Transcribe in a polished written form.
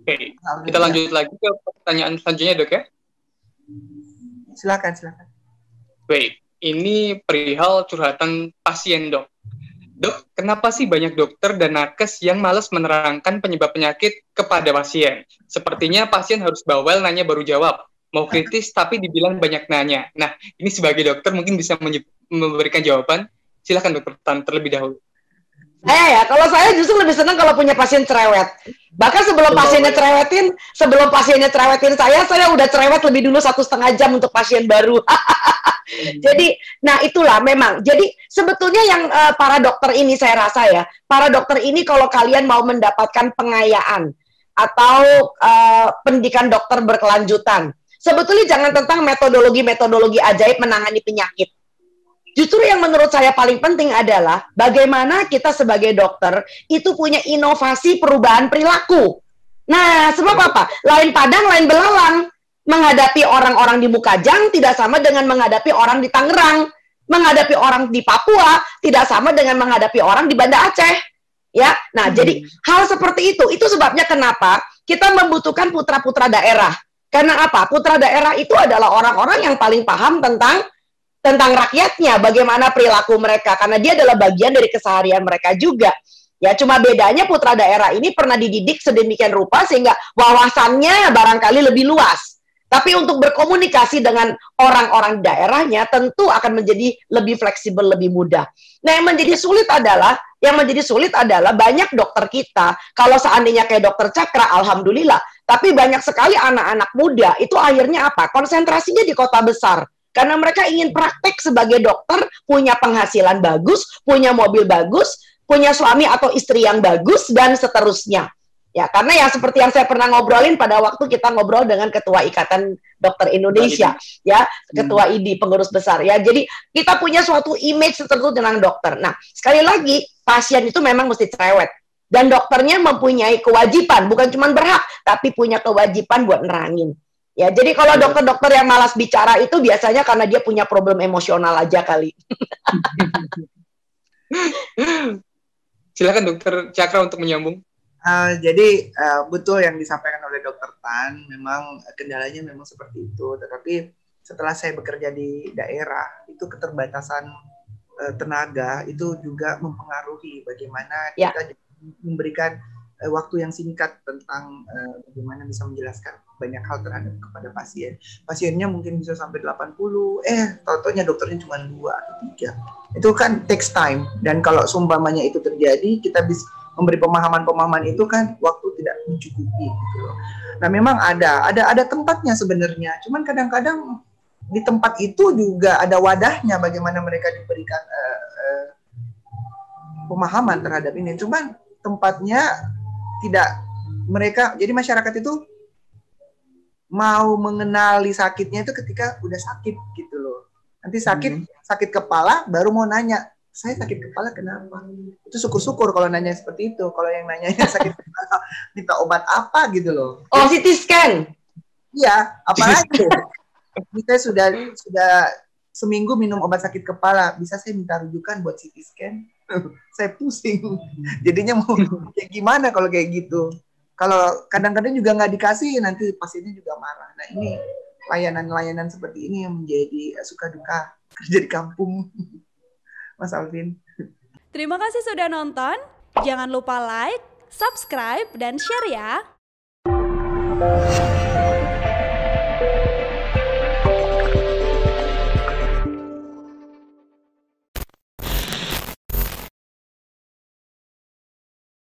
Oke, kita lanjut lagi ke pertanyaan selanjutnya, Dok ya. Silakan. Baik, ini perihal curhatan pasien, Dok. Dok, kenapa sih banyak dokter dan nakes yang malas menerangkan penyebab penyakit kepada pasien? Sepertinya pasien harus bawel nanya baru jawab. Mau kritis tapi dibilang banyak nanya. Nah, ini sebagai dokter mungkin bisa memberikan jawaban. Silakan dokter Tan terlebih dahulu. Kalau saya justru lebih senang kalau punya pasien cerewet. Bahkan sebelum pasiennya cerewetin saya udah cerewet lebih dulu 1,5 jam untuk pasien baru. Jadi, nah itulah memang. Jadi sebetulnya yang para dokter ini saya rasa ya, para dokter ini kalau kalian mau mendapatkan pengayaan atau pendidikan dokter berkelanjutan, sebetulnya jangan tentang metodologi ajaib menangani penyakit. Justru yang menurut saya paling penting adalah bagaimana kita sebagai dokter itu punya inovasi perubahan perilaku. Nah, sebab apa? Lain padang, lain belalang. Menghadapi orang-orang di Mukajang tidak sama dengan menghadapi orang di Tangerang. Menghadapi orang di Papua tidak sama dengan menghadapi orang di Banda Aceh. Ya, nah jadi hal seperti itu sebabnya kenapa kita membutuhkan putra-putra daerah. Karena apa? Putra daerah itu adalah orang-orang yang paling paham tentang rakyatnya, bagaimana perilaku mereka, karena dia adalah bagian dari keseharian mereka juga. Ya, cuma bedanya putra daerah ini pernah dididik sedemikian rupa sehingga wawasannya barangkali lebih luas. Tapi untuk berkomunikasi dengan orang-orang daerahnya tentu akan menjadi lebih fleksibel, lebih mudah. Nah, yang menjadi sulit adalah banyak dokter kita, kalau seandainya kayak dokter Cakra, alhamdulillah, tapi banyak sekali anak-anak muda itu akhirnya apa? Konsentrasinya di kota besar. Karena mereka ingin praktek sebagai dokter, punya penghasilan bagus, punya mobil bagus, punya suami atau istri yang bagus, dan seterusnya. Ya, karena ya seperti yang saya pernah ngobrolin pada waktu kita ngobrol dengan Ketua Ikatan Dokter Indonesia, ya, Ketua ID, pengurus besar. Ya, jadi kita punya suatu image tertentu tentang dokter. Nah, sekali lagi, pasien itu memang mesti cerewet. Dan dokternya mempunyai kewajiban, bukan cuma berhak, tapi punya kewajiban buat nerangin. Ya, jadi kalau dokter-dokter yang malas bicara itu biasanya karena dia punya problem emosional aja kali. Silakan Dokter Cakra untuk menyambung. Jadi betul yang disampaikan oleh Dokter Tan, memang kendalanya memang seperti itu. Tetapi setelah saya bekerja di daerah, itu keterbatasan tenaga itu juga mempengaruhi bagaimana kita memberikan waktu yang singkat tentang bagaimana bisa menjelaskan banyak hal terhadap kepada pasien. Pasiennya mungkin bisa sampai 80, tau-taunya dokternya cuma 2 atau 3. Itu kan takes time. Dan kalau seumpamanya itu terjadi, kita bisa memberi pemahaman-pemahaman itu kan waktu tidak mencukupi gitu loh. Nah, memang ada tempatnya sebenarnya. Cuman kadang-kadang di tempat itu juga ada wadahnya bagaimana mereka diberikan pemahaman terhadap ini. Cuman tempatnya tidak, mereka, jadi masyarakat itu mau mengenali sakitnya itu ketika udah sakit gitu loh. Nanti sakit kepala baru mau nanya, saya sakit kepala kenapa? Itu syukur-syukur kalau nanya seperti itu. Kalau yang nanyanya sakit kepala minta obat apa gitu loh. Oh, CT scan. Iya, apalagi kita sudah seminggu minum obat sakit kepala, bisa saya minta rujukan buat CT scan? Saya pusing. Jadinya mau kayak gimana kalau kayak gitu? Kalau kadang-kadang juga nggak dikasih, nanti pasiennya juga marah. Nah, ini layanan-layanan seperti ini yang menjadi suka duka kerja di kampung. Mas Alvin. Terima kasih sudah nonton. Jangan lupa like, subscribe, dan share ya.